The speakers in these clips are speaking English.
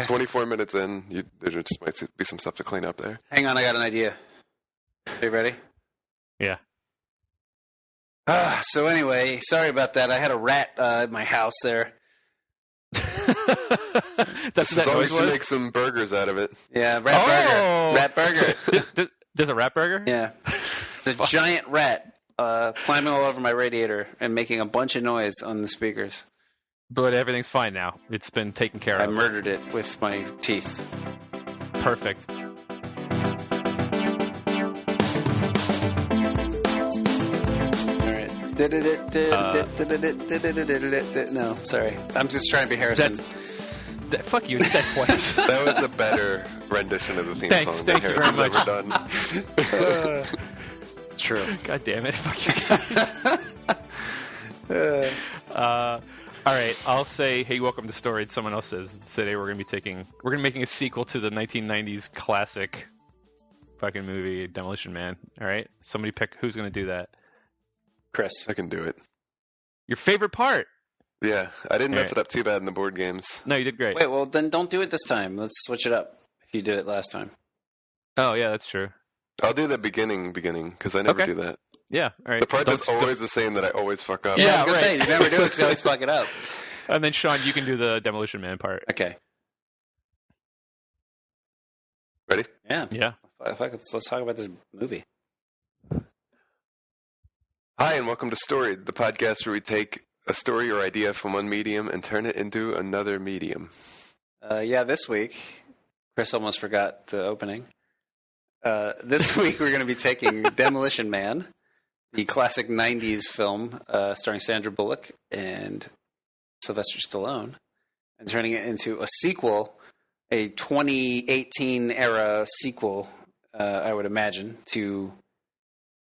24 minutes in, there just might be some stuff to clean up there. Hang on, I got an idea. Are you ready? Yeah. So anyway, sorry about that. I had a rat at my house there. That's as long as you make some burgers out of it. Yeah, rat burger. There's a rat burger? Yeah. The giant rat climbing all over my radiator and making a bunch of noise on the speakers. But everything's fine now. It's been taken care of. I murdered it with my teeth. Perfect. No, sorry. I'm just trying to be Harrison. Fuck you. Did that twice. That was a better rendition of the theme song thank than you very Harrison's ever done. True. God damn it. Fuck you guys. All right. I'll say, hey, welcome to Storied. Someone else says today we're going to be making a sequel to the 1990s classic fucking movie Demolition Man. All right. Somebody pick who's going to do that. Chris. I can do it. Your favorite part? Yeah, I didn't mess it up too bad in the board games. No, you did great. Wait, well, then don't do it this time. Let's switch it up if you did it last time. Oh, yeah, that's true. I'll do the beginning, because I never do that. Yeah, all right. The part that's always the same that I always fuck up. Yeah, I was going to say, you never do it because you always fuck it up. And then, Sean, you can do the Demolition Man part. Okay. Ready? Yeah. Yeah. Let's talk about this movie. Hi, and welcome to Storied, the podcast where we take a story or idea from one medium and turn it into another medium. This week, Chris almost forgot the opening. This week we're going to be taking Demolition Man, the classic 90s film starring Sandra Bullock and Sylvester Stallone, and turning it into a sequel, a 2018 era sequel, I would imagine, to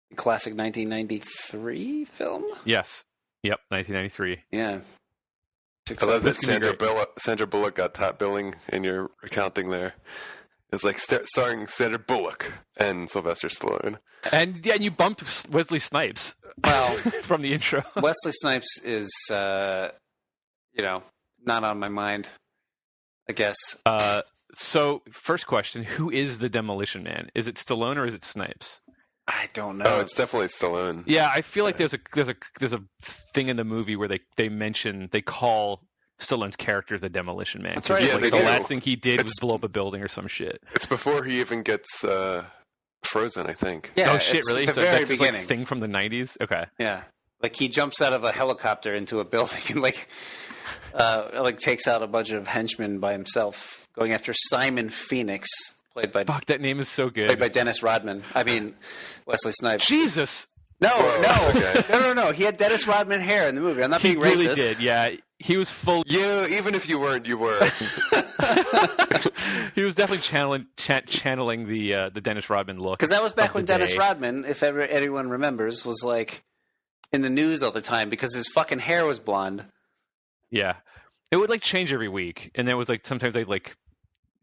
the classic 1993 film? Yes. Yep, 1993. Yeah. I love that Sandra Bullock got top billing in your accounting there. It's like starring Sandra Bullock and Sylvester Stallone. And you bumped Wesley Snipes. Well, from the intro. Wesley Snipes is, not on my mind, I guess. So, first question, who is the Demolition Man? Is it Stallone or is it Snipes? I don't know. Oh, it's definitely Stallone. Yeah, I feel like there's a thing in the movie where they call Stallone's character the Demolition Man. That's right. Yeah, the last thing he did was blow up a building or some shit. It's before he even gets frozen, I think. Yeah, oh shit, really? The so very that's beginning. His, thing from the 90s? Okay. Yeah. Like he jumps out of a helicopter into a building and takes out a bunch of henchmen by himself, going after Simon Phoenix. Fuck, that name is so good. Played by Dennis Rodman. I mean, Wesley Snipes. Jesus! No. Okay. No. He had Dennis Rodman hair in the movie. I'm not being racist. He really did, yeah. He was full... Even if you weren't, you were. He was definitely channeling the Dennis Rodman look. Because that was back when Dennis Rodman, if anyone remembers, was like in the news all the time because his fucking hair was blonde. Yeah. It would like change every week. And there was like sometimes they'd like...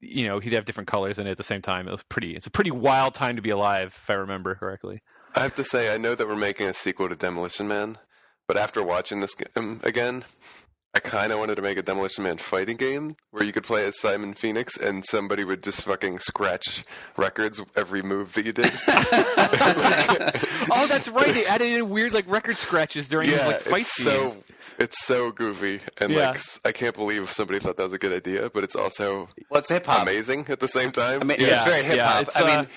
he'd have different colors in it at the same time. It's a pretty wild time to be alive, if I remember correctly. I have to say, I know that we're making a sequel to Demolition Man, but after watching this game again, I kind of wanted to make a Demolition Man fighting game where you could play as Simon Phoenix and somebody would just fucking scratch records every move that you did. Oh, that's right. They added in weird record scratches during his fight scenes. It's so goofy, and I can't believe somebody thought that was a good idea. But it's also it's hip hop, amazing at the same time. It's very hip hop.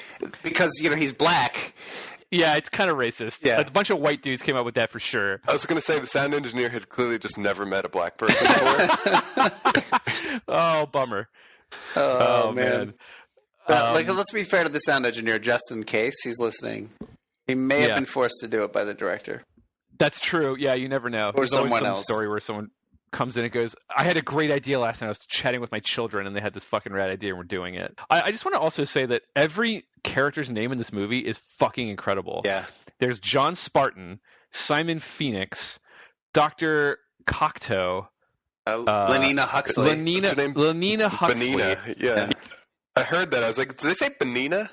Because he's black. Yeah, it's kind of racist. Yeah. A bunch of white dudes came up with that for sure. I was going to say the sound engineer had clearly just never met a black person before. Oh, bummer. Oh man. Let's be fair to the sound engineer, just in case he's listening. He may have been forced to do it by the director. That's true. Yeah, you never know. Or someone else. Story where someone comes in and goes, I had a great idea last night. I was chatting with my children and they had this fucking rad idea and we're doing it. I just want to also say that every character's name in this movie is fucking incredible. Yeah. There's John Spartan, Simon Phoenix, Dr. Cocteau, Lenina Huxley. Lenina Huxley. Benina, yeah. I heard that. I was like, did they say Benina?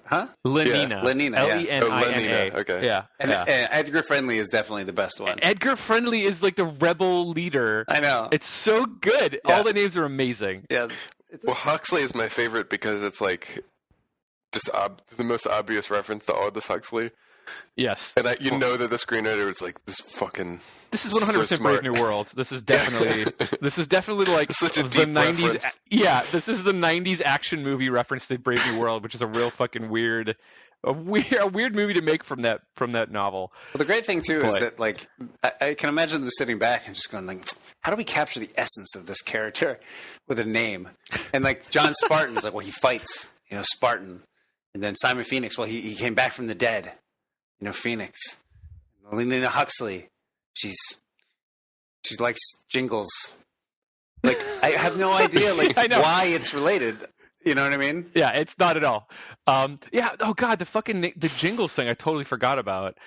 Huh? Lenina. Lenina, yeah. Lenina. Lenina, okay. Yeah. And yeah. Edgar Friendly is definitely the best one. Edgar Friendly is like the rebel leader. I know. It's so good. Yeah. All the names are amazing. Yeah. Well, Huxley is my favorite because it's like just the most obvious reference to Aldous Huxley. Yes. And you know that the screenwriter was like, this is 100% Brave New World. This is definitely like such a the deep 90s. reference. Yeah, this is the 90s action movie reference to Brave New World, which is a real fucking weird movie to make from that novel. Well, the great thing too is that like I can imagine them sitting back and just going like, how do we capture the essence of this character with a name? And like John Spartan's like, well, he fights, Spartan, and then Simon Phoenix, well, he came back from the dead, Phoenix. Lena Huxley, she likes jingles. Like I have no idea why it's related. You know what I mean? Yeah, it's not at all. Yeah. Oh God, the jingles thing I totally forgot about.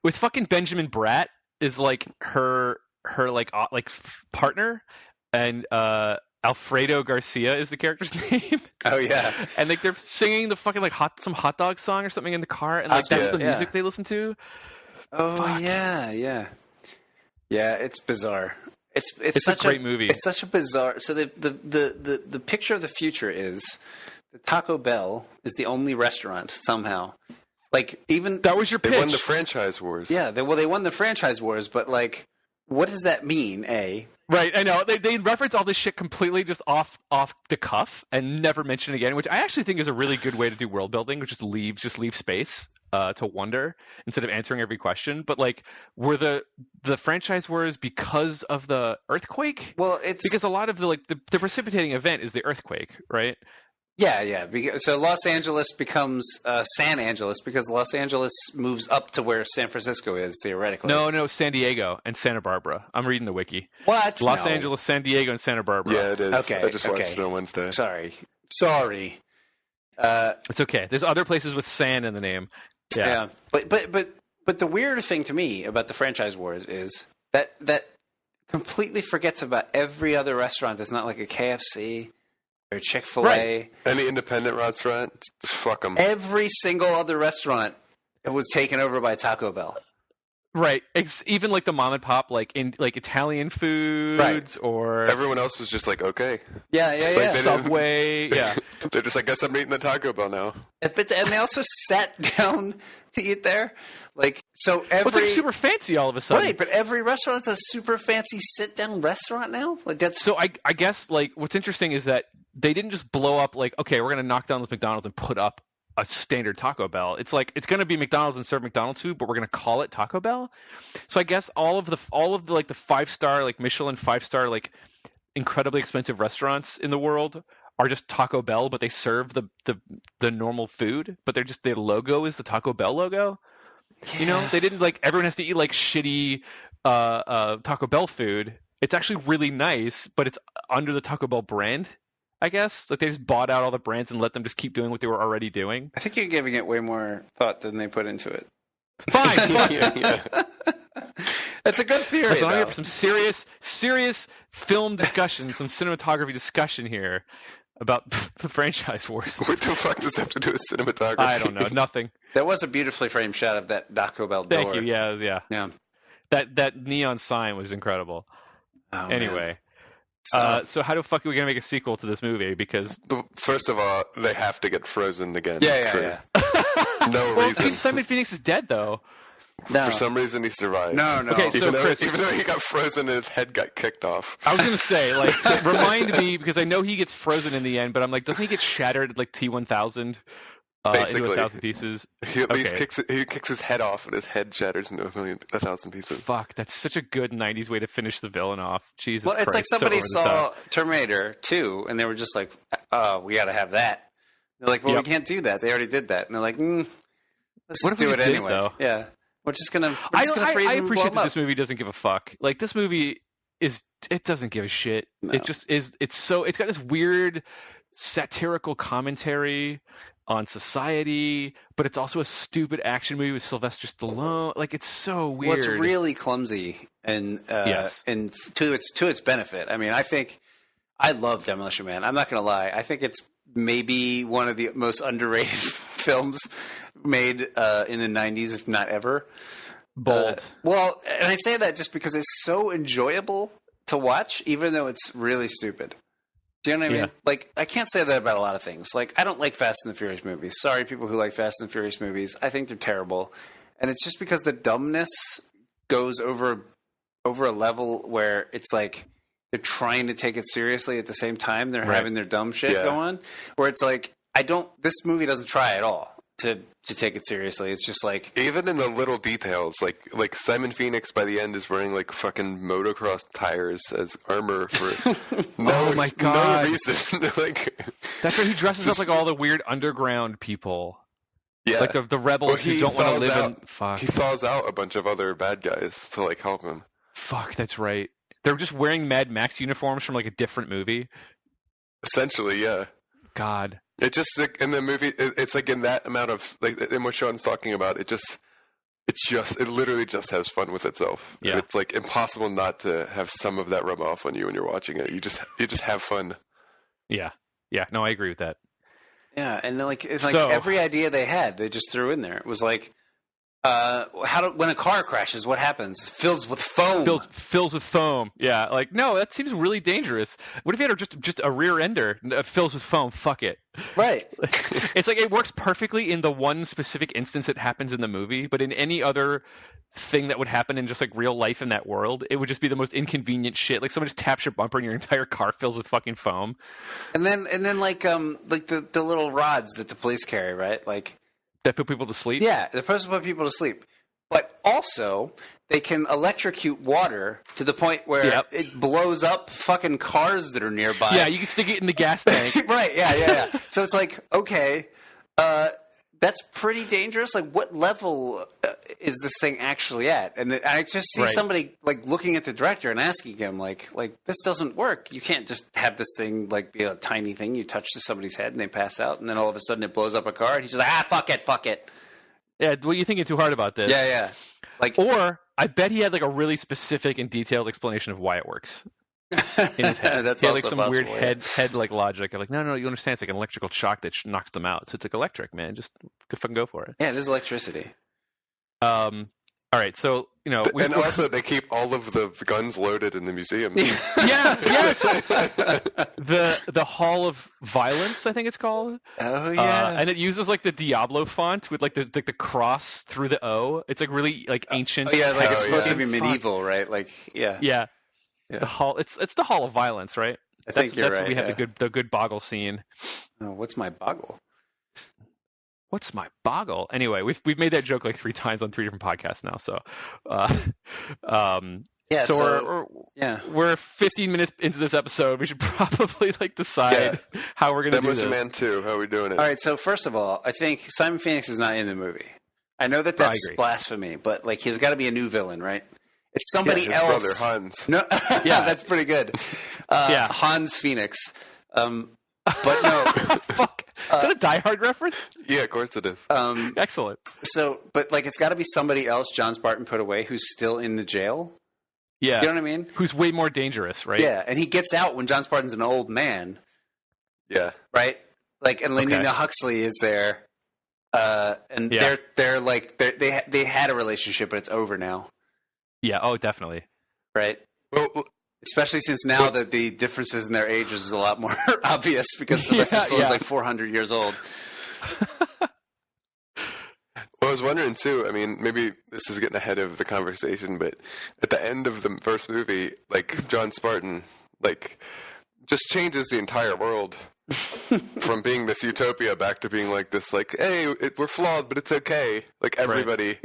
With fucking Benjamin Bratt is like her partner, and Alfredo Garcia is the character's name. Oh yeah. And like they're singing the fucking like some hot dog song or something in the car, and like that's the music they listen to. Oh fuck. Yeah. It's bizarre. It's such a great movie. It's such a bizarre. So the picture of the future is that Taco Bell is the only restaurant somehow. Like even that was your pitch. They won the franchise wars. Yeah, they won the franchise wars, but like, what does that mean? Right, I know they reference all this shit completely just off the cuff and never mention it again, which I actually think is a really good way to do world building, which just leave space to wonder instead of answering every question. But like, were the franchise wars because of the earthquake? Well, it's because a lot of the precipitating event is the earthquake, right? Yeah. So Los Angeles becomes San Angeles because Los Angeles moves up to where San Francisco is, theoretically. No, San Diego and Santa Barbara. I'm reading the wiki. What? Los Angeles, San Diego, and Santa Barbara. Yeah, it is. Okay. I just watched it on Wednesday. Sorry. It's okay. There's other places with San in the name. Yeah. But the weird thing to me about the franchise wars is that completely forgets about every other restaurant that's not like a KFC or Chick-fil-A. Right. Any independent restaurant, just fuck them. Every single other restaurant was taken over by Taco Bell. Right. Even like the mom and pop, like in like Italian foods, or everyone else was just like, okay. Yeah. Subway. Yeah. They're just like, guess I'm eating the Taco Bell now. And they also sat down to eat there. Like, so it's like super fancy all of a sudden. Right, but every restaurant's a super fancy sit-down restaurant now? Like that's so I guess like what's interesting is that they didn't just blow up like, okay, we're going to knock down this McDonald's and put up a standard Taco Bell. It's like it's going to be McDonald's and serve McDonald's food, but we're going to call it Taco Bell. So I guess all of the like the 5-star like Michelin 5-star like incredibly expensive restaurants in the world are just Taco Bell, but they serve the normal food, but their logo is the Taco Bell logo. Yeah. They didn't like everyone has to eat like shitty Taco Bell food. It's actually really nice, but it's under the Taco Bell brand, I guess. Like they just bought out all the brands and let them just keep doing what they were already doing. I think you're giving it way more thought than they put into it. Fine. Yeah. That's a good theory. So I'm here for some serious film discussion, some cinematography discussion here about the franchise wars. What the fuck does that have to do with cinematography? I don't know. Nothing. There was a beautifully framed shot of that Taco Bell door. Thank you. Yeah. That neon sign was incredible. Oh, anyway. So how the fuck are we going to make a sequel to this movie? Because first of all, they have to get frozen again. Yeah. No well, reason. Simon Phoenix is dead, though. No. For some reason, he survived. No. Okay, so Chris, even though he got frozen and his head got kicked off. I was going to say, like, remind me, because I know he gets frozen in the end, but I'm like, doesn't he get shattered at like T-1000 into 1,000 pieces? He at least kicks his head off and his head shatters into 1,000 pieces. Fuck, that's such a good 90s way to finish the villain off. Jesus Christ. Well, it's like somebody so saw Terminator 2 and they were just like, oh, we got to have that. They're like, well, we can't do that. They already did that. And they're like, let's just do it anyway. Though? Yeah. We're just gonna freeze I him and appreciate blow him that up. this movie doesn't give a fuck. Like this movie it doesn't give a shit. No. It just is. It's got this weird satirical commentary on society, but it's also a stupid action movie with Sylvester Stallone. Like it's so weird. Well, it's really clumsy and to its benefit. I mean, I love Demolition Man. I'm not gonna lie. I think it's maybe one of the most underrated films made in the 90s, if not ever. Bold. Well, and I say that just because it's so enjoyable to watch, even though it's really stupid. Do you know what I mean? Yeah. Like, I can't say that about a lot of things. Like, I don't like Fast and the Furious movies. Sorry, people who like Fast and the Furious movies. I think they're terrible. And it's just because the dumbness goes over a level where it's like they're trying to take it seriously at the same time they're having their dumb shit go on. Where it's like, this movie doesn't try at all to take it seriously. It's just like, even in the little details, like Simon Phoenix by the end is wearing like fucking motocross tires as armor for no reason. Like, that's right. He dresses up like all the weird underground people. Yeah, like the rebels who don't want to live in. Fuck. He thaws out a bunch of other bad guys to like help him. Fuck, that's right. They're just wearing Mad Max uniforms from like a different movie. Essentially, yeah. God. It just like in the movie, it's like in that amount of like in what Sean's talking about. It literally just has fun with itself. Yeah, and it's like impossible not to have some of that rub off on you when you're watching it. You just have fun. Yeah. No, I agree with that. Yeah, and then every idea they had, they just threw in there. It was like, when a car crashes, what happens? Fills with foam. Fills with foam. Yeah, like no, that seems really dangerous. What if you had just a rear ender fills with foam? Fuck it. Right. It's like it works perfectly in the one specific instance it happens in the movie, but in any other thing that would happen in just like real life in that world, it would just be the most inconvenient shit. Like someone just taps your bumper and your entire car fills with fucking foam. And then like the little rods that the police carry, right? Like that put people to sleep? Yeah, they're supposed to put people to sleep. But also, they can electrocute water to the point where it blows up fucking cars that are nearby. Yeah, you can stick it in the gas tank. Right, yeah. So it's like, okay, that's pretty dangerous. Like, what level is this thing actually at? And I just see somebody, like, looking at the director and asking him, like, this doesn't work. You can't just have this thing, like, be a tiny thing you touch to somebody's head and they pass out, and then all of a sudden it blows up a car, and he's like, fuck it. Yeah, well, you're thinking too hard about this. Yeah. Like, or I bet he had, like, a really specific and detailed explanation of why it works. In his head. That's he had like also some possible, weird head like logic of like no you understand, it's like an electrical shock that knocks them out, so it's like electric, man, just fucking go for it. Yeah, it is electricity. All right, so and also they keep all of the guns loaded in the museum. Yes. The Hall of Violence, I think it's called. Oh yeah, and it uses like the Diablo font with like the cross through the O. It's like really like ancient. Like it's supposed to be medieval, right? Like yeah. The hall. It's the Hall of Violence, right? I think you're right. Where we have the good boggle scene. Oh, what's my boggle? What's my boggle? Anyway, we've made that joke like 3 times on 3 different podcasts now. So, we're 15 minutes into this episode. We should probably like decide how we're going to do this. Demolition Man 2. How are we doing it? All right. So first of all, I think Simon Phoenix is not in the movie. I know that's blasphemy, but like he's got to be a new villain, right? It's somebody his else. Brother Hans. No, that's pretty good. Hans Phoenix. But no, fuck. Is that a Die Hard reference? Yeah, of course it is. Excellent. So, but like, it's got to be somebody else John Spartan put away who's still in the jail. Yeah, you know what I mean? Who's way more dangerous, right? Yeah, and he gets out when John Spartan's an old man. Yeah, right. Like, and Nina Huxley is there, and they're like they had a relationship, but it's over now. Yeah. Oh, definitely. Right. Well, especially since now that the differences in their ages is a lot more obvious because Sylvester Stallone's like 400 years old. Well, I was wondering too. I mean, maybe this is getting ahead of the conversation, but at the end of the first movie, like John Spartan, like just changes the entire world from being this utopia back to being like this, like, hey, we're flawed, but it's okay. Like everybody,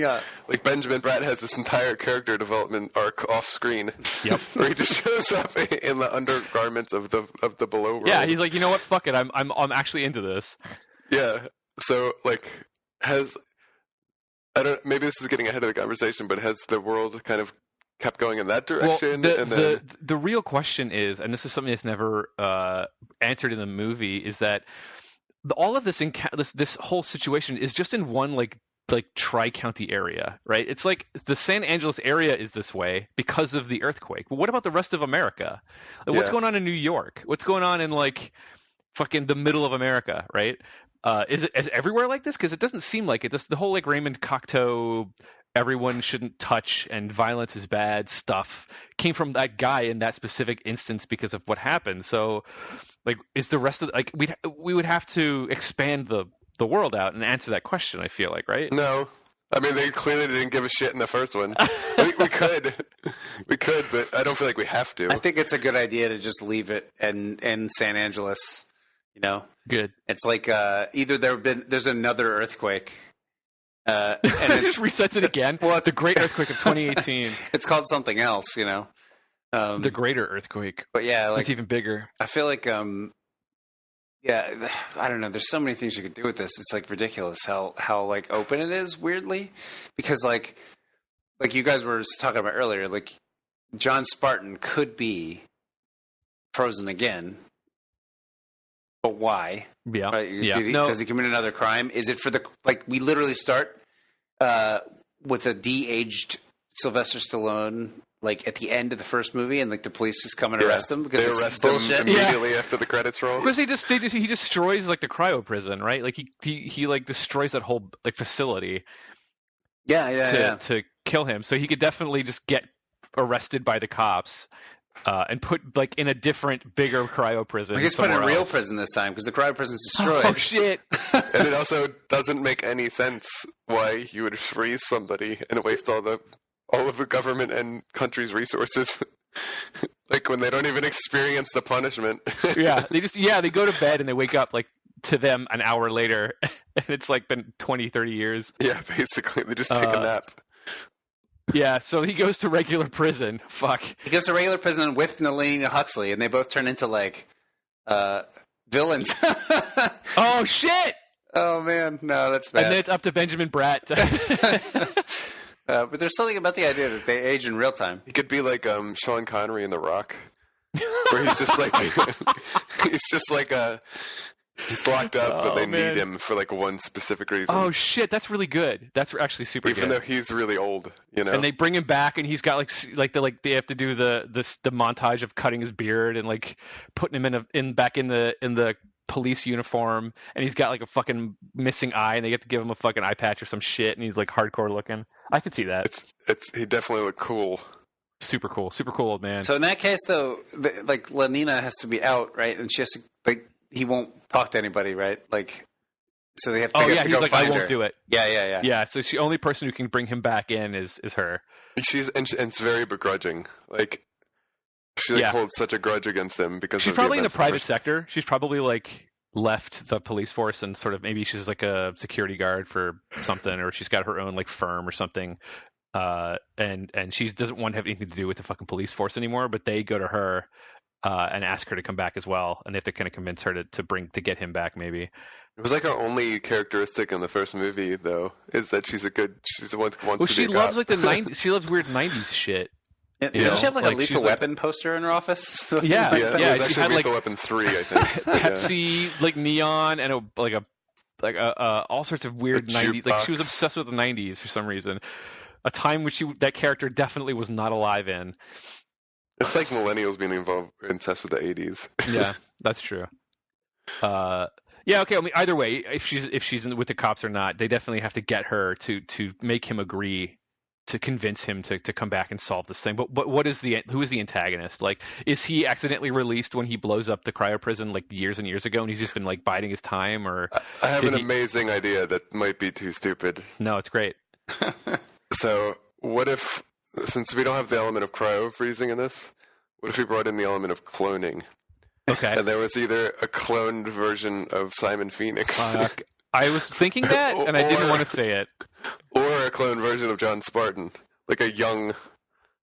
like Benjamin Bratt has this entire character development arc off screen. Yep, where he just shows up in the undergarments of the below world. Yeah, he's like, you know what? Fuck it, I'm actually into this. Yeah. So like, maybe this is getting ahead of the conversation, but has the world kind of kept going in that direction? Well, the real question is, and this is something that's never answered in the movie, is that all of this whole situation is just in one like tri-county area, right? It's like the San Angeles area is this way because of the earthquake. But what about the rest of America? Like, what's going on in New York? What's going on in like fucking the middle of America, right? Is it everywhere like this? Because it doesn't seem like it. The whole like Raymond Cocteau, everyone shouldn't touch and violence is bad stuff came from that guy in that specific instance because of what happened. So, like, is the rest of like we would have to expand the world out and answer that question. I feel like, right? No. I mean, they clearly didn't give a shit in the first one. we could, but I don't feel like we have to. I think it's a good idea to just leave it in San Angeles. You know, good. It's like either there's another earthquake, and it just resets it again. Well, it's the Great Earthquake of 2018. It's called something else, you know. The Greater Earthquake. But yeah, like it's even bigger. I feel like yeah, I don't know. There's so many things you could do with this. It's like ridiculous how like open it is, weirdly, because like you guys were talking about earlier, like John Spartan could be frozen again, but why? Yeah, right? yeah. Does he commit another crime? Is it for the like? We literally start with a de-aged Sylvester Stallone. Like at the end of the first movie, and like the police just come and arrest him because they it's arrest bullshit. him immediately after the credits roll. Because he destroys like the cryo prison, right? Like he like destroys that whole like facility. To kill him, so he could definitely just get arrested by the cops and put like in a different, bigger cryo prison. He gets put in a real prison this time because the cryo prison's destroyed. Oh shit! And it also doesn't make any sense why you would freeze somebody and waste all of the government and country's resources, like when they don't even experience the punishment. They go to bed and they wake up like to them an hour later, and it's like been 20, 30 years. Yeah, basically they just take a nap. Yeah, so he goes to regular prison. Fuck. He goes to regular prison with Nalini Huxley, and they both turn into like villains. Oh shit! Oh man, no, that's bad. And then it's up to Benjamin Bratt. But there's something about the idea that they age in real time. He could be like Sean Connery in The Rock, where he's just like he's locked up, but they need him for like one specific reason. Oh shit, that's really good. That's actually super good. Even though he's really old, you know. And they bring him back, and he's got they have to do the montage of cutting his beard and like putting him back in the police uniform, and he's got like a fucking missing eye, and they get to give him a fucking eye patch or some shit, and he's like hardcore looking. I could see that. He definitely looked cool. Super cool old man. So in that case, though, like Lenina has to be out, right? And she has to like he won't talk to anybody, right? Like, so they have to. He's like, I won't do it. Yeah. Yeah, so the only person who can bring him back in is her. And it's very begrudging. Like, she holds such a grudge against him because she's probably in the private sector. She's probably like left the police force and sort of maybe she's like a security guard for something, or she's got her own like firm or something. And she doesn't want to have anything to do with the fucking police force anymore. But they go to her and ask her to come back as well, and they have to kind of convince her to get him back. Maybe it was like her only characteristic in the first movie, though, is that she's the one who wants to be she loves like the 90s. She loves weird 90s shit. Did she have like a Lethal Weapon poster in her office? Yeah. It was actually she had Lethal Weapon 3, I think. Pepsi, like neon, and all sorts of weird 90s. Like she was obsessed with the 90s for some reason. A time which that character definitely was not alive in. It's like millennials being obsessed with the 80s. Yeah, that's true. Yeah, okay. I mean, either way, if she's with the cops or not, they definitely have to get her to make him agree, to convince him to come back and solve this thing. But who is the antagonist? Like, is he accidentally released when he blows up the cryo prison like years and years ago, and he's just been like biding his time? Or I have an amazing idea that might be too stupid. No, it's great. So what if, since we don't have the element of cryo freezing in this, what if we brought in the element of cloning? Okay. And there was either a cloned version of Simon Phoenix. I was thinking that, and I didn't want to say it. Or a cloned version of John Spartan. Like a young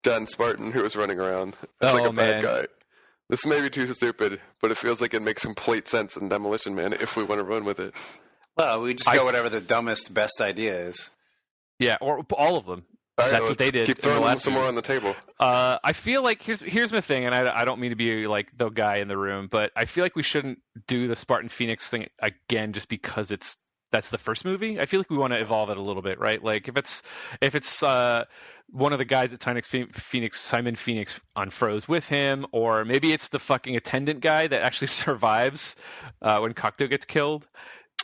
John Spartan who was running around. It's like a bad guy. This may be too stupid, but it feels like it makes complete sense in Demolition Man if we want to run with it. Well, we just go whatever the dumbest, best idea is. Yeah, or all of them. That's what they did. Keep throwing some more on the table. I feel like here's my thing, and I don't mean to be like the guy in the room, but I feel like we shouldn't do the Spartan Phoenix thing again just because that's the first movie. I feel like we want to evolve it a little bit, right? Like if it's one of the guys at Simon Phoenix unfroze with him, or maybe it's the fucking attendant guy that actually survives when Cocteau gets killed.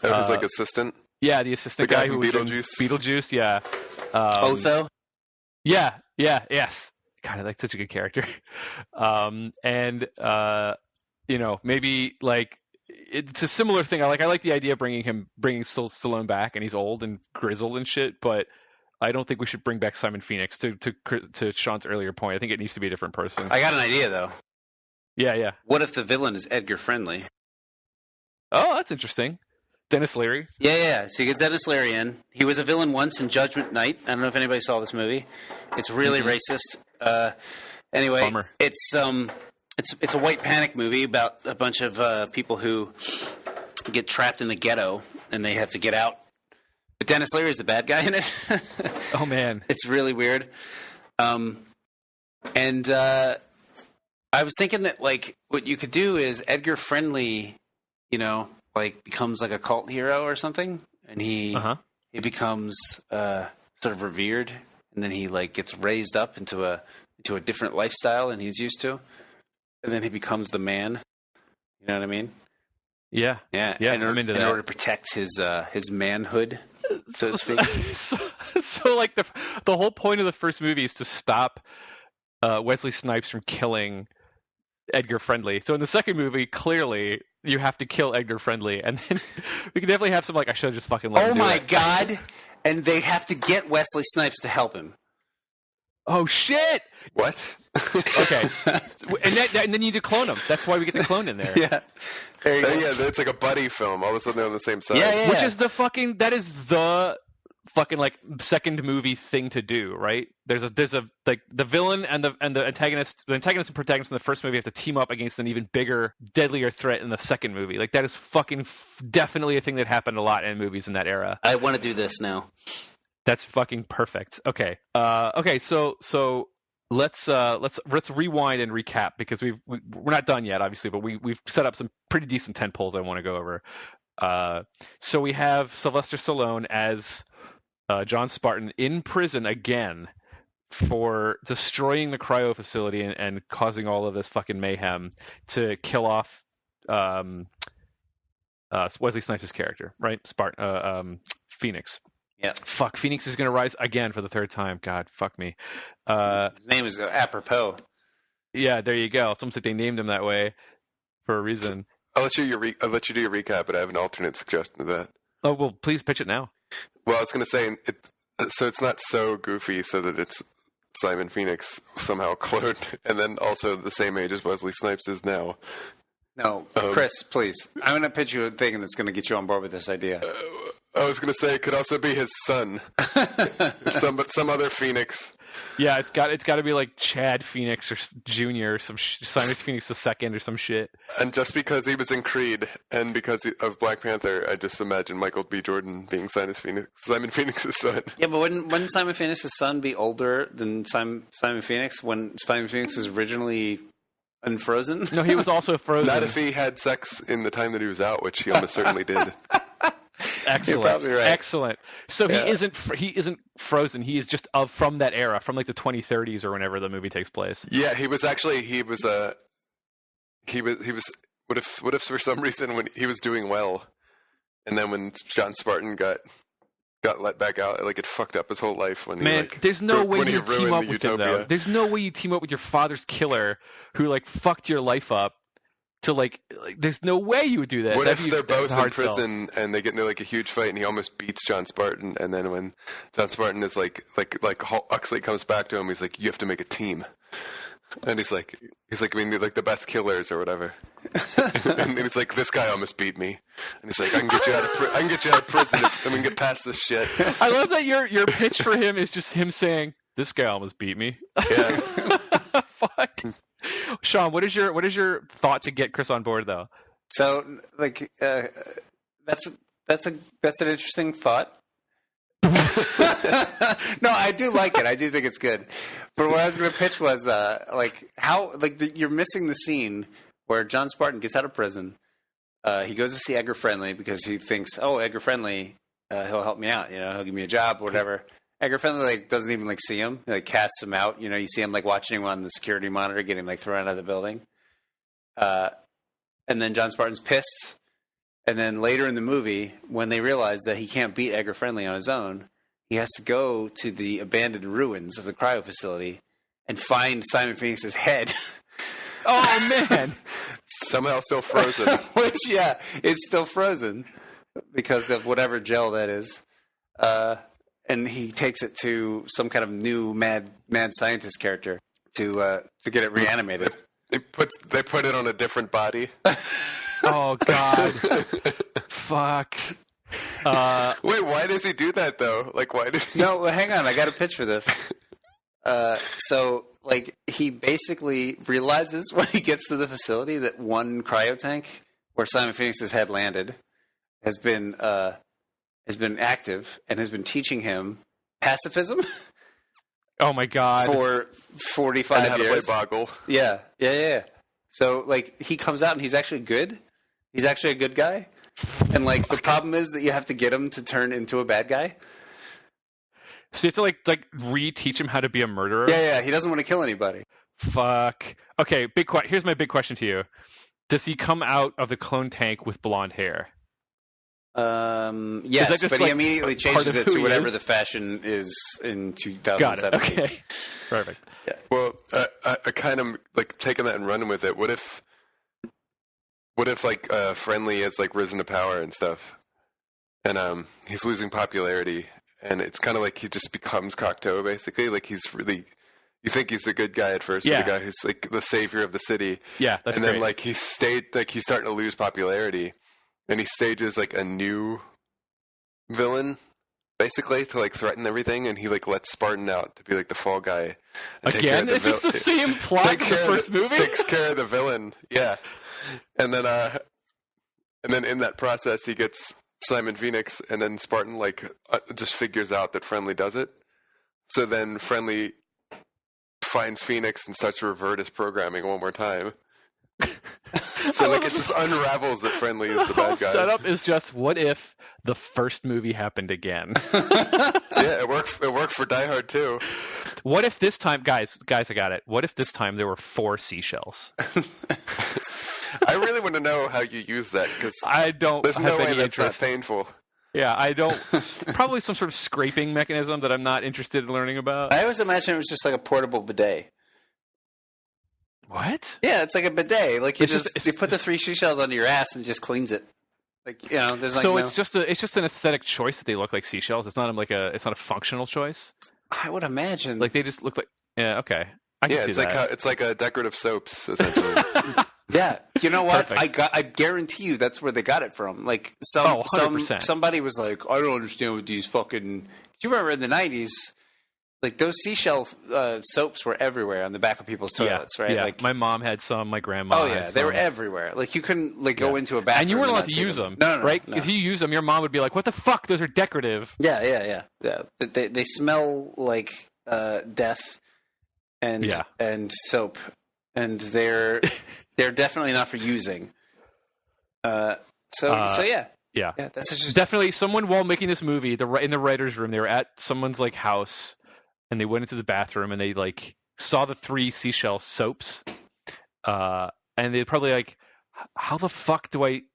Oh, his like assistant. Yeah, the assistant The guy who from was in Beetlejuice. Beetlejuice, yeah. Otho. Yeah, yes. God, I like such a good character. Maybe like it's a similar thing. I like the idea of bringing Stallone back, and he's old and grizzled and shit. But I don't think we should bring back Simon Phoenix. To Sean's earlier point, I think it needs to be a different person. I got an idea though. Yeah. What if the villain is Edgar Friendly? Oh, that's interesting. Dennis Leary. Yeah. So he gets Dennis Leary in. He was a villain once in Judgment Night. I don't know if anybody saw this movie. It's really racist. Anyway, Bummer. It's a white panic movie about a bunch of people who get trapped in the ghetto and they have to get out. But Dennis Leary is the bad guy in it. Oh man, it's really weird. I was thinking that like what you could do is Edgar Friendly, becomes like a cult hero or something, and he becomes sort of revered, and then he like gets raised up into a different lifestyle than he's used to, and then he becomes the man. You know what I mean? Yeah. I'm into that. In order to protect his manhood, so to speak. So like the whole point of the first movie is to stop Wesley Snipes from killing Edgar Friendly. So in the second movie, clearly you have to kill Edgar Friendly, and then we can definitely have some like I should have just fucking let him do it. Oh my god! And they have to get Wesley Snipes to help him. Oh shit! What? Okay, and then you need to clone him. That's why we get the clone in there. Yeah, there you go. Yeah, it's like a buddy film. All of a sudden they're on the same side. Yeah. Which is the fucking like second movie thing to do, right? There's a like the villain and the antagonist, and protagonist in the first movie have to team up against an even bigger, deadlier threat in the second movie. Like that is fucking definitely a thing that happened a lot in movies in that era. I want to do this now. That's fucking perfect. Okay. So let's rewind and recap because we're not done yet, obviously, but we've set up some pretty decent tent poles I want to go over. So we have Sylvester Stallone as John Spartan in prison again for destroying the cryo facility and causing all of this fucking mayhem to kill off Wesley Snipes' character, right? Phoenix. Yeah. Fuck, Phoenix is going to rise again for the third time. God, fuck me. His name is apropos. Yeah, there you go. It's almost like they named him that way for a reason. I'll let you do your recap, but I have an alternate suggestion to that. Oh, well, please pitch it now. Well, I was going to say, so it's not so goofy so that it's Simon Phoenix somehow cloned, and then also the same age as Wesley Snipes is now. No, Chris, please. I'm going to pitch you a thing that's going to get you on board with this idea. I was going to say it could also be his son, some other Phoenix. Yeah, it's got to be like Chad Phoenix or Junior, Simon Phoenix II or some shit. And just because he was in Creed and because of Black Panther, I just imagine Michael B. Jordan being Simon Phoenix's son. Yeah, but wouldn't Simon Phoenix's son be older than Simon Phoenix when Simon Phoenix was originally unfrozen? No, he was also frozen. Not if he had sex in the time that he was out, which he almost certainly did. Excellent. You're probably right. Excellent. So he isn't frozen. He is just from that era, from like the 2030s or whenever the movie takes place. Yeah, what if for some reason when he was doing well, and then when John Spartan got let back out, like it fucked up his whole life. There's no way you team up with him though. There's no way you team up with your father's killer who like fucked your life up. To like, there's no way you would do that. What if they're both in prison and they get into like a huge fight and he almost beats John Spartan, and then when John Spartan is like Huxley comes back to him, he's like, you have to make a team, and he's like, I mean, like the best killers or whatever, and he's like, this guy almost beat me, and he's like, I can get you out of prison, and we can get past this shit. I love that your pitch for him is just him saying, this guy almost beat me. Yeah. Fuck. Sean, what is your thought to get Chris on board though? So, like, that's an interesting thought. No, I do like it. I do think it's good. But what I was going to pitch was you're missing the scene where John Spartan gets out of prison. He goes to see Edgar Friendly because he thinks, Edgar Friendly, he'll help me out. You know, he'll give me a job or whatever. Edgar Friendly like doesn't even like see him. He, like casts him out. You know, you see him like watching him on the security monitor, getting like thrown out of the building. And then John Spartan's pissed. And then later in the movie, when they realize that he can't beat Edgar Friendly on his own, he has to go to the abandoned ruins of the cryo facility and find Simon Phoenix's head. Oh man! Somehow still frozen. Which, yeah, it's still frozen because of whatever gel that is. And he takes it to some kind of new mad scientist character to get it reanimated. They put it on a different body. Oh God! Fuck. Wait, why does he do that though? Like, why does he... No, hang on. I got a pitch for this. So, like, he basically realizes when he gets to the facility that one cryo tank where Simon Phoenix's head landed has been active and has been teaching him pacifism. Oh my God! For 45 and how years. to play Boggle. Yeah. So, like, he comes out and he's actually good. He's actually a good guy. And, like, the problem is that you have to get him to turn into a bad guy. So you have to like reteach him how to be a murderer. Yeah. He doesn't want to kill anybody. Fuck. Okay. Here's my big question to you: does he come out of the clone tank with blonde hair? Yes, but he immediately changes it to whatever the fashion is in 2017. Got it. Okay. Perfect. Yeah. Well, I kind of like taking that and running with it. What if like Friendly has like risen to power and stuff, and he's losing popularity, and it's kind of like he just becomes Cocteau basically. Like he's really, you think he's the good guy at first, yeah. The guy who's like the savior of the city. Yeah, that's and great. then like he's starting to lose popularity, and he stages like a new villain basically to like threaten everything, and he like lets Spartan out to be like the fall guy. Again, is this the same plot in the first movie? Takes care of the villain, yeah. And then in that process, he gets Simon Phoenix, and then Spartan like just figures out that Friendly does it. So then Friendly finds Phoenix and starts to revert his programming one more time. So like it just unravels that Friendly is the bad guy. The setup is just, what if the first movie happened again? Yeah, it worked for Die Hard too. What if this time, guys, I got it. What if this time there were 4 seashells? I really want to know how you use that, because there's no way that's not painful. Yeah, I don't. Probably some sort of scraping mechanism that I'm not interested in learning about. I always imagine it was just like a portable bidet. What? Yeah, it's like a bidet. Like you put the 3 seashells under your ass and it just cleans it. Like, you know, there's like so it's just an aesthetic choice that they look like seashells. It's not it's not a functional choice. I would imagine. Like they just look like okay. I can see that. It's like a decorative soaps essentially. Yeah, you know what? Perfect. I guarantee you that's where they got it from. Like 100%. Somebody was like, I don't understand what these fucking. Do you remember in the 90s? Like those seashell soaps were everywhere on the back of people's toilets, right? Yeah, like my mom had some. My grandma. Oh yeah, had some. they were everywhere. Like you couldn't go into a bathroom, and you weren't allowed to use them. No, right? No. If you use them, your mom would be like, "What the fuck? Those are decorative." Yeah. They smell like death and soap, and they're definitely not for using. So yeah. Yeah, that's just... definitely someone while making this movie, in the writer's room, they were at someone's like house, and they went into the bathroom and they like saw the 3 seashell soaps, and they probably like, how the fuck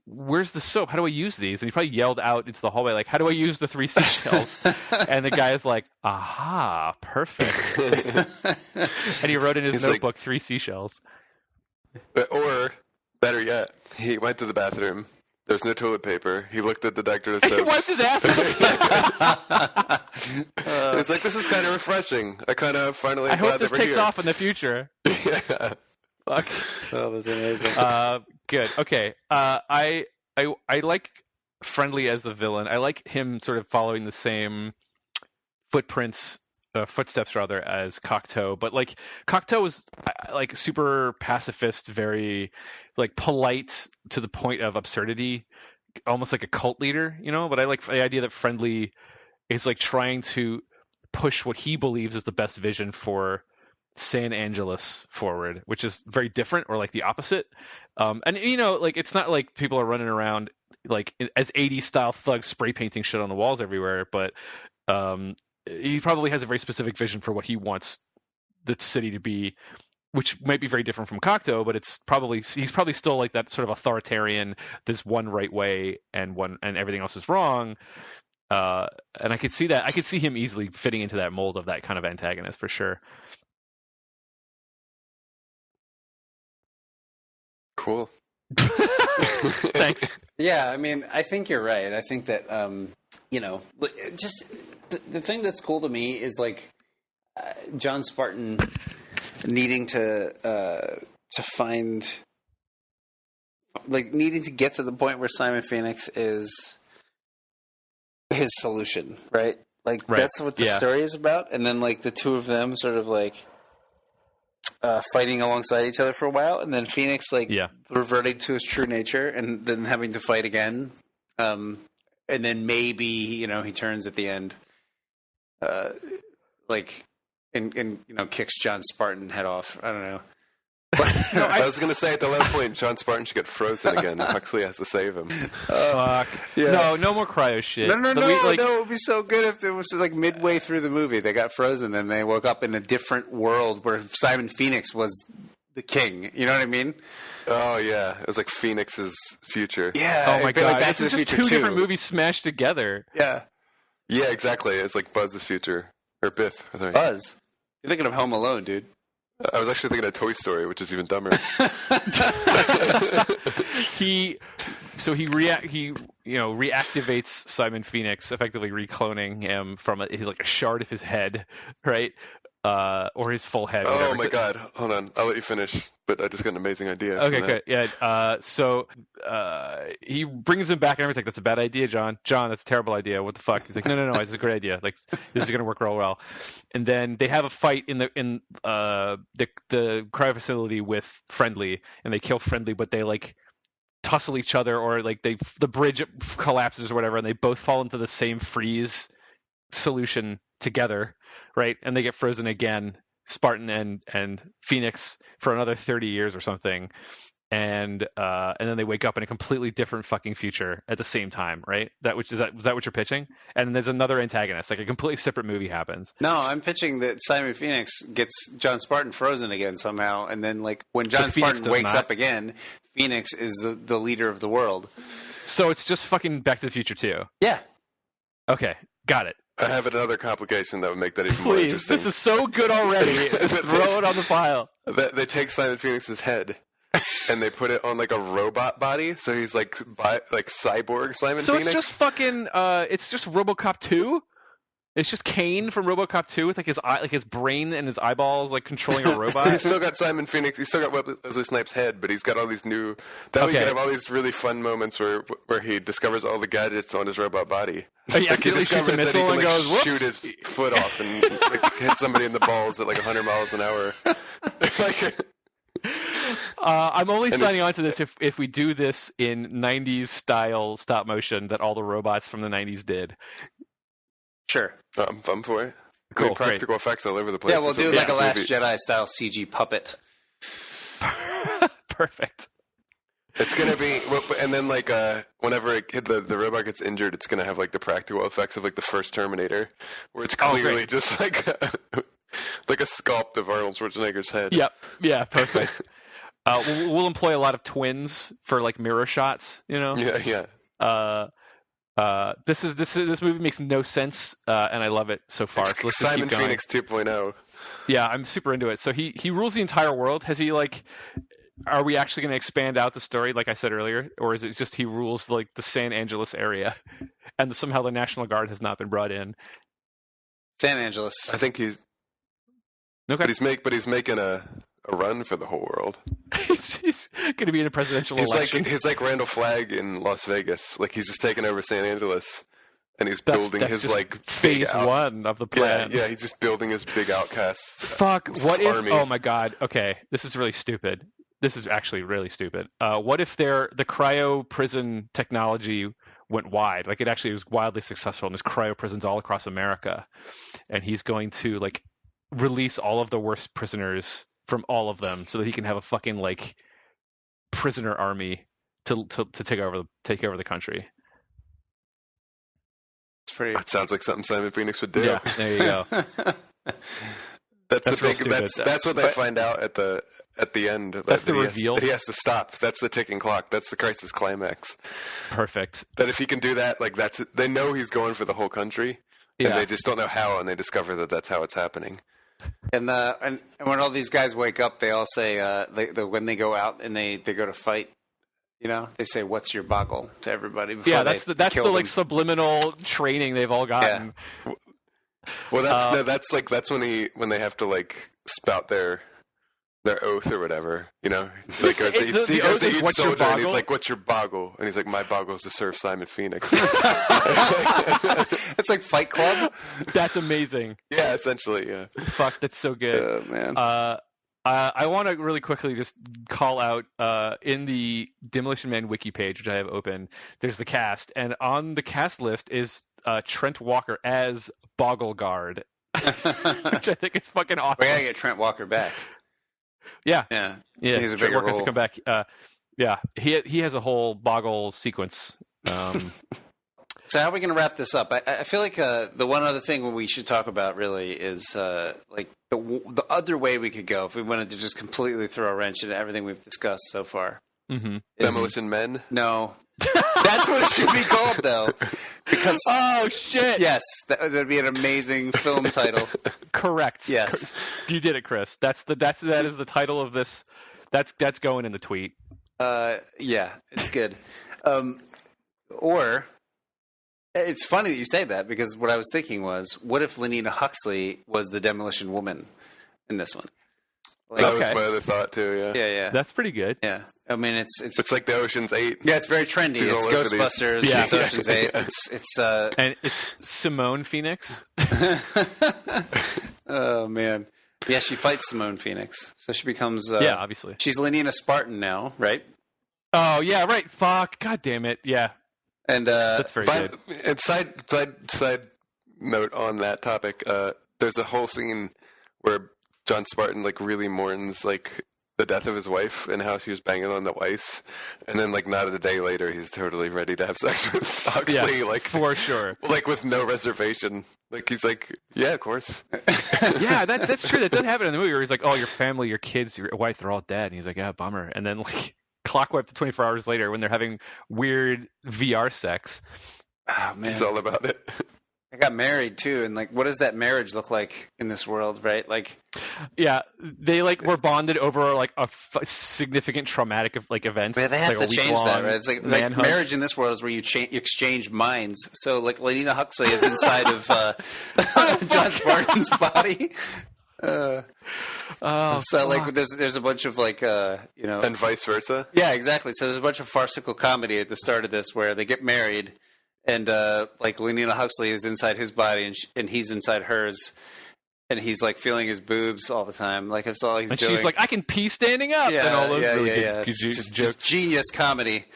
where's the soap? How do I use these? And he probably yelled out into the hallway like, how do I use the 3 seashells? And the guy is like, aha, perfect. And he wrote in his notebook 3 seashells. Or better yet, he went to the bathroom. There's no toilet paper. He looked at the decorative soaps. He wiped his ass. It's like, this is kind of refreshing. I kind of finally. I hope this takes off in the future. Yeah. Fuck. Oh, that's amazing. Good. Okay. I like Friendly as the villain. I like him sort of following the same footsteps rather, as Cocteau. But like Cocteau was like super pacifist, very like polite to the point of absurdity, almost like a cult leader, you know. But I like the idea that Friendly is like trying to push what he believes is the best vision for San Angeles forward, which is very different, or like the opposite. And you know, like it's not like people are running around like as 80s style thugs spray painting shit on the walls everywhere, but he probably has a very specific vision for what he wants the city to be, which might be very different from Cocteau, but he's probably still like that sort of authoritarian. There's one right way and everything else is wrong. And I could see that. I could see him easily fitting into that mold of that kind of antagonist for sure. Cool. Thanks. Yeah, I mean, I think you're right. I think that, just the thing that's cool to me is like John Spartan needing to find, like, needing to get to the point where Simon Phoenix is his solution, right? Like, that's what the story is about. And then, like, the two of them sort of, like, fighting alongside each other for a while, and then Phoenix reverting to his true nature, and then having to fight again, and then maybe he turns at the end, and kicks John Spartan head off. I don't know. I was going to say at the low point, John Spartan should get frozen again, and Huxley has to save him. Fuck. Yeah. No more cryo shit. No, it would be so good if it was like midway through the movie they got frozen and they woke up in a different world where Simon Phoenix was the king. You know what I mean? Oh, yeah. It was like Phoenix's future. Yeah. Oh, my God. Like This is just two different movies smashed together. Yeah. Yeah, exactly. It's like Buzz's future. Or Biff. Sorry. Buzz. You're thinking of Home Alone, dude. I was actually thinking of Toy Story, which is even dumber. He reactivates Simon Phoenix, effectively recloning him from he's like a shard of his head, right? Or his full head. Oh my God! Hold on, I'll let you finish. But I just got an amazing idea. Okay, good. Yeah. So he brings him back, and everything's like, "That's a bad idea, John. John, that's a terrible idea. What the fuck?" He's like, "No, it's a great idea. Like, this is going to work real well." And then they have a fight in the cryo facility with Friendly, and they kill Friendly, but they like tussle each other, or like the bridge collapses or whatever, and they both fall into the same freeze solution together, right? And they get frozen again, Spartan and Phoenix, for another 30 years or something, and then they wake up in a completely different fucking future at the same time, right? Was that what you're pitching? And there's another antagonist, like a completely separate movie happens. No, I'm pitching that Simon Phoenix gets John Spartan frozen again somehow, and then like when John Spartan wakes up again, Phoenix is the leader of the world. So it's just fucking Back to the Future 2. Yeah. Okay, got it. I have another complication that would make that even more Please, interesting. this is so good already. Just throw it on the pile. They take Simon Phoenix's head and they put it on like a robot body, so he's like cyborg Simon Phoenix. So it's just fucking. It's just RoboCop 2. It's just Kane from RoboCop 2 with like his brain and his eyeballs like controlling a robot. He's still got Simon Phoenix. He's still got Wesley Snipes' head, but he's got all these new. That way you can have all these really fun moments where he discovers all the gadgets on his robot body. He accidentally shoots a missile and goes, "Whoops!" Shoot his foot off and like, hit somebody in the balls at like 100 miles an hour. I'm only signing on to this if we do this in 90s style stop motion that all the robots from the 90s did. Sure. I'm for it. Cool, I mean, practical effects all over the place. Yeah, we'll do like a Last Jedi style CG puppet. Perfect. It's gonna be, and then like whenever the robot gets injured, it's gonna have like the practical effects of like the first Terminator, where it's clearly just like a sculpt of Arnold Schwarzenegger's head. Yep. Yeah. Perfect. We'll employ a lot of twins for like mirror shots. You know. Yeah. This movie makes no sense, and I love it so far. So let's just Simon keep going. Phoenix 2.0. Yeah, I'm super into it. So he rules the entire world. Has he like? Are we actually going to expand out the story, like I said earlier, or is it just he rules like the San Angeles area, and somehow the National Guard has not been brought in? San Angeles. I think he's. Okay. But he's making a run for the whole world. he's going to be in a presidential election. He's like Randall Flagg in Las Vegas. Like he's just taking over San Angeles, and he's building his like phase one of the plan. Yeah, he's just building his big outcast. Fuck! What if? Army. Oh my God! Okay, this is really stupid. This is actually really stupid. What if the cryo prison technology went wide? Like it actually was wildly successful, and there's cryo prisons all across America, and he's going to like release all of the worst prisoners from all of them, so that he can have a fucking like prisoner army to take over the country. pretty. That sounds like something Simon Phoenix would do. Yeah, there you go. That's the real big. stupid. That's what they find out at the end. That's the reveal. He has to stop. That's the ticking clock. That's the crisis climax. Perfect. That if he can do that, like they know he's going for the whole country, and they just don't know how, and they discover that that's how it's happening. And when all these guys wake up, they all say when they go out and they go to fight, they say, "What's your boggle?" to everybody. Yeah, that's the like subliminal training they've all gotten. Yeah. Well, that's when they have to like spout their oath or whatever, Like he goes to each soldier and he's like, "What's your boggle?" And he's like, "My boggle is to serve Simon Phoenix." It's like Fight Club. That's amazing. Yeah, essentially, yeah. Fuck, that's so good. Oh, man. I want to really quickly just call out in the Demolition Man wiki page, which I have open, there's the cast, and on the cast list is Trent Walker as Boggle Guard, which I think is fucking awesome. We gotta get Trent Walker back. Yeah. He's a Trent bigger Walker has to role. come back. Yeah, he has a whole Boggle sequence. So how are we going to wrap this up? I feel like the one other thing we should talk about really is like the other way we could go if we wanted to just completely throw a wrench into everything we've discussed so far. Mm-hmm. Demolition Men? No. That's what it should be called, though. Because oh, shit. Yes, that'd be an amazing film title. Correct. Yes. You did it, Chris. That is the title of this. That's going in the tweet. Yeah, it's good. Or it's funny that you say that because what I was thinking was, what if Lenina Huxley was the Demolition Woman in this one? Like, that was my other thought too. Yeah. That's pretty good. Yeah. I mean, it's like the Ocean's 8. Yeah, it's very trendy. It's Ghostbusters. Yeah. It's Ocean's 8. And it's Simone Phoenix. Oh man. Yeah, she fights Simone Phoenix, so she becomes. Yeah, obviously. She's Lenina Spartan now, right? Oh yeah, right. Fuck. God damn it. Yeah. And that's very good. And side note on that topic, there's a whole scene where John Spartan like really mourns like the death of his wife and how she was banging on the ice, and then like not a day later he's totally ready to have sex with Huxley, yeah, like for sure, like with no reservation. Like he's like, yeah, of course. Yeah, that's true. That does happen in the movie where he's like, oh, your family, your kids, your wife, they're all dead, and he's like, yeah, bummer. And then like clock wipe to 24 hours later when they're having weird VR sex. Oh man, he's all about it. I got married too, and like, what does that marriage look like in this world, right? Like, yeah, they like were bonded over like a significant traumatic like events. But they have like to change that, right? It's like marriage in this world is where you exchange minds. So like, Lenina Huxley is inside of John Spartan's body. So like, there's a bunch of like, and vice versa. Yeah, exactly. So there's a bunch of farcical comedy at the start of this where they get married. And like Lenina Huxley is inside his body, and he's inside hers, and he's like feeling his boobs all the time. Like that's all he's doing. And she's like, "I can pee standing up." Yeah, and all those really good just genius comedy.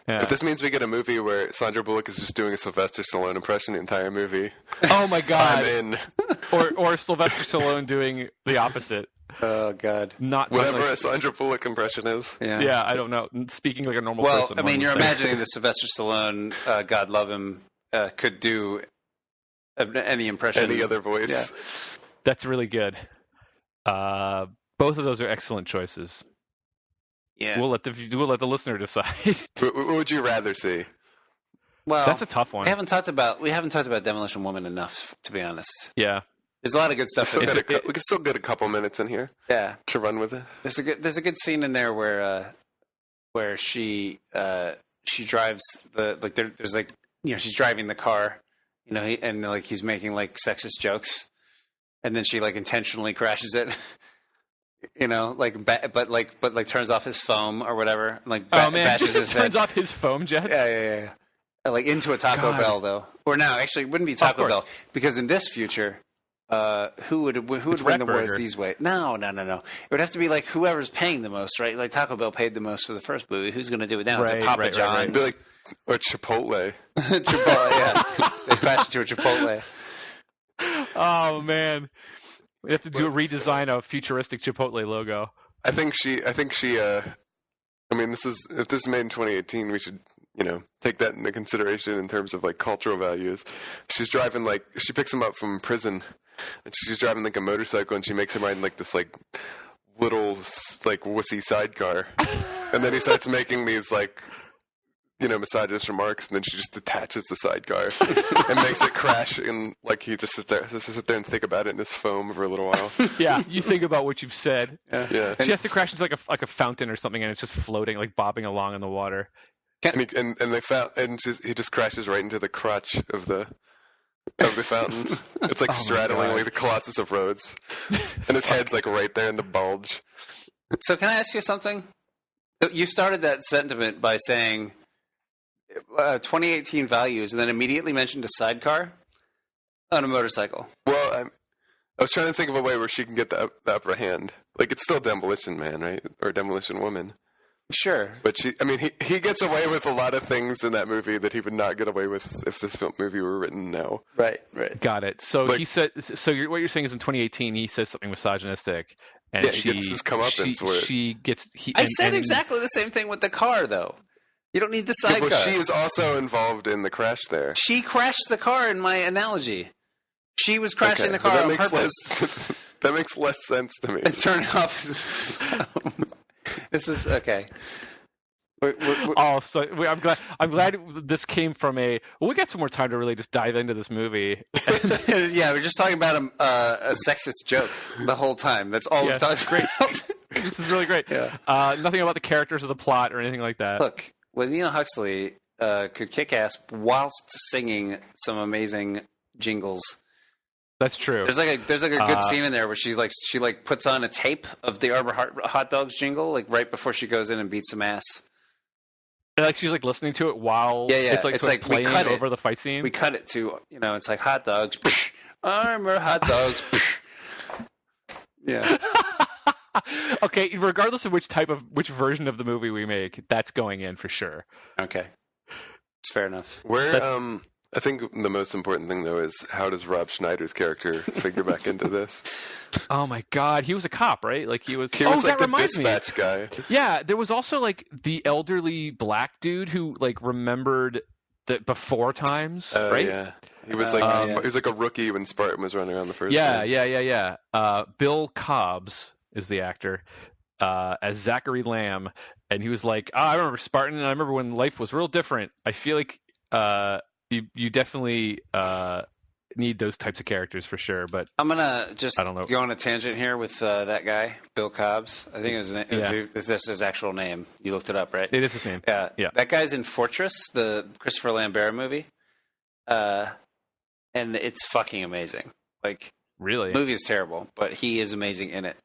Yeah. But this means we get a movie where Sandra Bullock is just doing a Sylvester Stallone impression the entire movie. Oh my god! I'm in. or Sylvester Stallone doing the opposite. Oh god! Not whatever a Sandra Bullock impression is. Yeah, I don't know. Speaking like a normal person. Well, I mean, you're imagining that Sylvester Stallone, God love him, could do any impression, any other voice. Yeah. That's really good. Both of those are excellent choices. Yeah, we'll let the listener decide. What would you rather see? Well, that's a tough one. We haven't talked about Demolition Woman enough, to be honest. Yeah. There's a lot of good stuff. We can still get a couple minutes in here. Yeah, to run with it. There's a good scene in there where she drives there's like she's driving the car, and like he's making like sexist jokes, and then she like intentionally crashes it, but turns off his foam or whatever, like bashes his turns off his foam jets. Yeah. Like into a Taco Bell though, or no, actually it wouldn't be Taco Bell because in this future. Who would win the wars these ways? No. It would have to be like whoever's paying the most, right? Like Taco Bell paid the most for the first movie. Who's going to do it now? It's like Papa John's. Right. Or Chipotle. Chipotle, yeah. They crash into a Chipotle. Oh man, we have to redesign a futuristic Chipotle logo. I think she. I mean, if this is made in 2018, we should take that into consideration in terms of like cultural values. She's driving she picks him up from prison, and she's driving like a motorcycle, and she makes him ride in like this like little like wussy sidecar, and then he starts making these like misogynist remarks, and then she just detaches the sidecar and makes it crash, and like he just sits there and think about it in his foam for a little while. Yeah, you think about what you've said. Yeah. She has to crash into like a fountain or something, and it's just floating, like bobbing along in the water. He just crashes right into the crotch of the fountain. It's like straddling like the Colossus of Rhodes, and his head's like right there in the bulge. So can I ask you something? You started that sentiment by saying 2018 values, and then immediately mentioned a sidecar on a motorcycle. Well, I was trying to think of a way where she can get the upper hand. Like, it's still Demolition Man, right? Or Demolition Woman. Sure. But he gets away with a lot of things in that movie that he would not get away with if this movie were written now. Right. Got it. So he said. So what you're saying is in 2018 he says something misogynistic, and he gets his comeuppance for it. She gets. I said exactly the same thing with the car, though. You don't need the sidecar. Well, she is also involved in the crash there. She crashed the car in my analogy. She was crashing the car on purpose. That makes less sense to me. And turn off. This is okay. I'm glad this came from a. Well, we got some more time to really just dive into this movie. Yeah, we're just talking about a sexist joke the whole time. That's all we've talked about. This is really great. Yeah. Nothing about the characters or the plot or anything like that. Look, Neil Huxley could kick ass whilst singing some amazing jingles. That's true. There's like a good scene in there where she puts on a tape of the Arbor hot dogs jingle like right before she goes in and beats some ass. Like she's like listening to it while it's like playing over the fight scene. We cut it to it's like hot dogs, Arbor hot dogs. Yeah. Okay, regardless of which version of the movie we make, that's going in for sure. Okay, it's fair enough. I think the most important thing, though, is how does Rob Schneider's character figure back into this? Oh my God, he was a cop, right? Like he was like that the reminds dispatch me. Guy. Yeah, there was also like the elderly black dude who like remembered the before times, right? Yeah, he was like he was like a rookie when Spartan was running around the first. Yeah. Bill Cobbs is the actor as Zachary Lamb, and he was like, I remember Spartan, and I remember when life was real different. I feel like you definitely need those types of characters for sure. But I'm gonna just go on a tangent here with that guy, Bill Cobbs. I think if this is his actual name. You looked it up, right? It is his name. Yeah. That guy's in Fortress, the Christopher Lambert movie, and it's fucking amazing. Like, really, the movie is terrible, but he is amazing in it.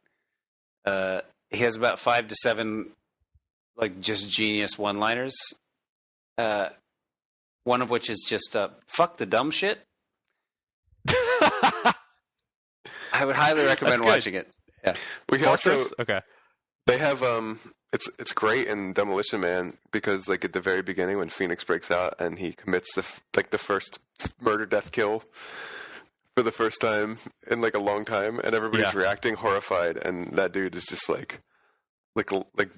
He has about 5 to 7 like just genius one-liners. One of which is just fuck the dumb shit. I would highly recommend watching it. Yeah. We also okay. They have it's great in Demolition Man because like at the very beginning when Phoenix breaks out and he commits the first murder death kill for the first time in like a long time, and everybody's reacting horrified, and that dude is just like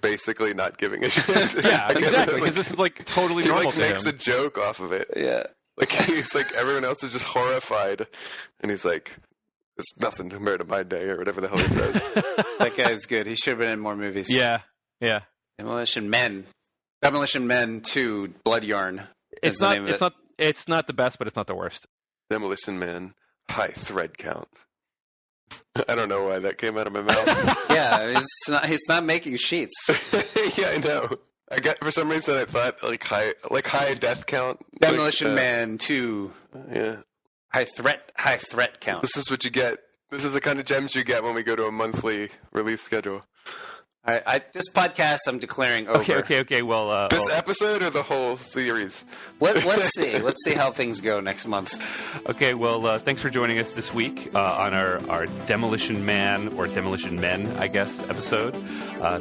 basically not giving a shit. Yeah, exactly. Because this is like totally normal to him. He makes a joke off of it. Yeah. Like he's like everyone else is just horrified, and he's like, "It's nothing compared to my day," or whatever the hell he says. That guy's good. He should have been in more movies. Yeah. Demolition Men 2: Blood Yarn. It's not the best, but it's not the worst. Demolition Man, high thread count. I don't know why that came out of my mouth. Yeah, he's not making sheets. Yeah, I know. For some reason I thought like high death count. Demolition Man 2. Yeah. High threat count. This is what you get. This is the kind of gems you get when we go to a monthly release schedule. This podcast I'm declaring over. Okay. Well, this episode or the whole series? Let's see. Let's see how things go next month. Okay. Well, thanks for joining us this week on our Demolition Man or Demolition Men, I guess, episode.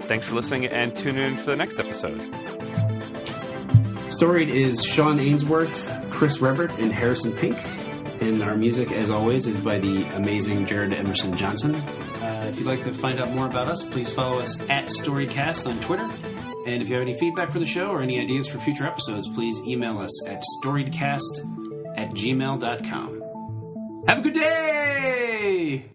Thanks for listening, and tune in for the next episode. Storied is Sean Ainsworth, Chris Rebbert, and Harrison Pink. And our music, as always, is by the amazing Jared Emerson Johnson. If you'd like to find out more about us, please follow us at StoriedCast on Twitter. And if you have any feedback for the show or any ideas for future episodes, please email us at storiedcast@gmail.com. Have a good day!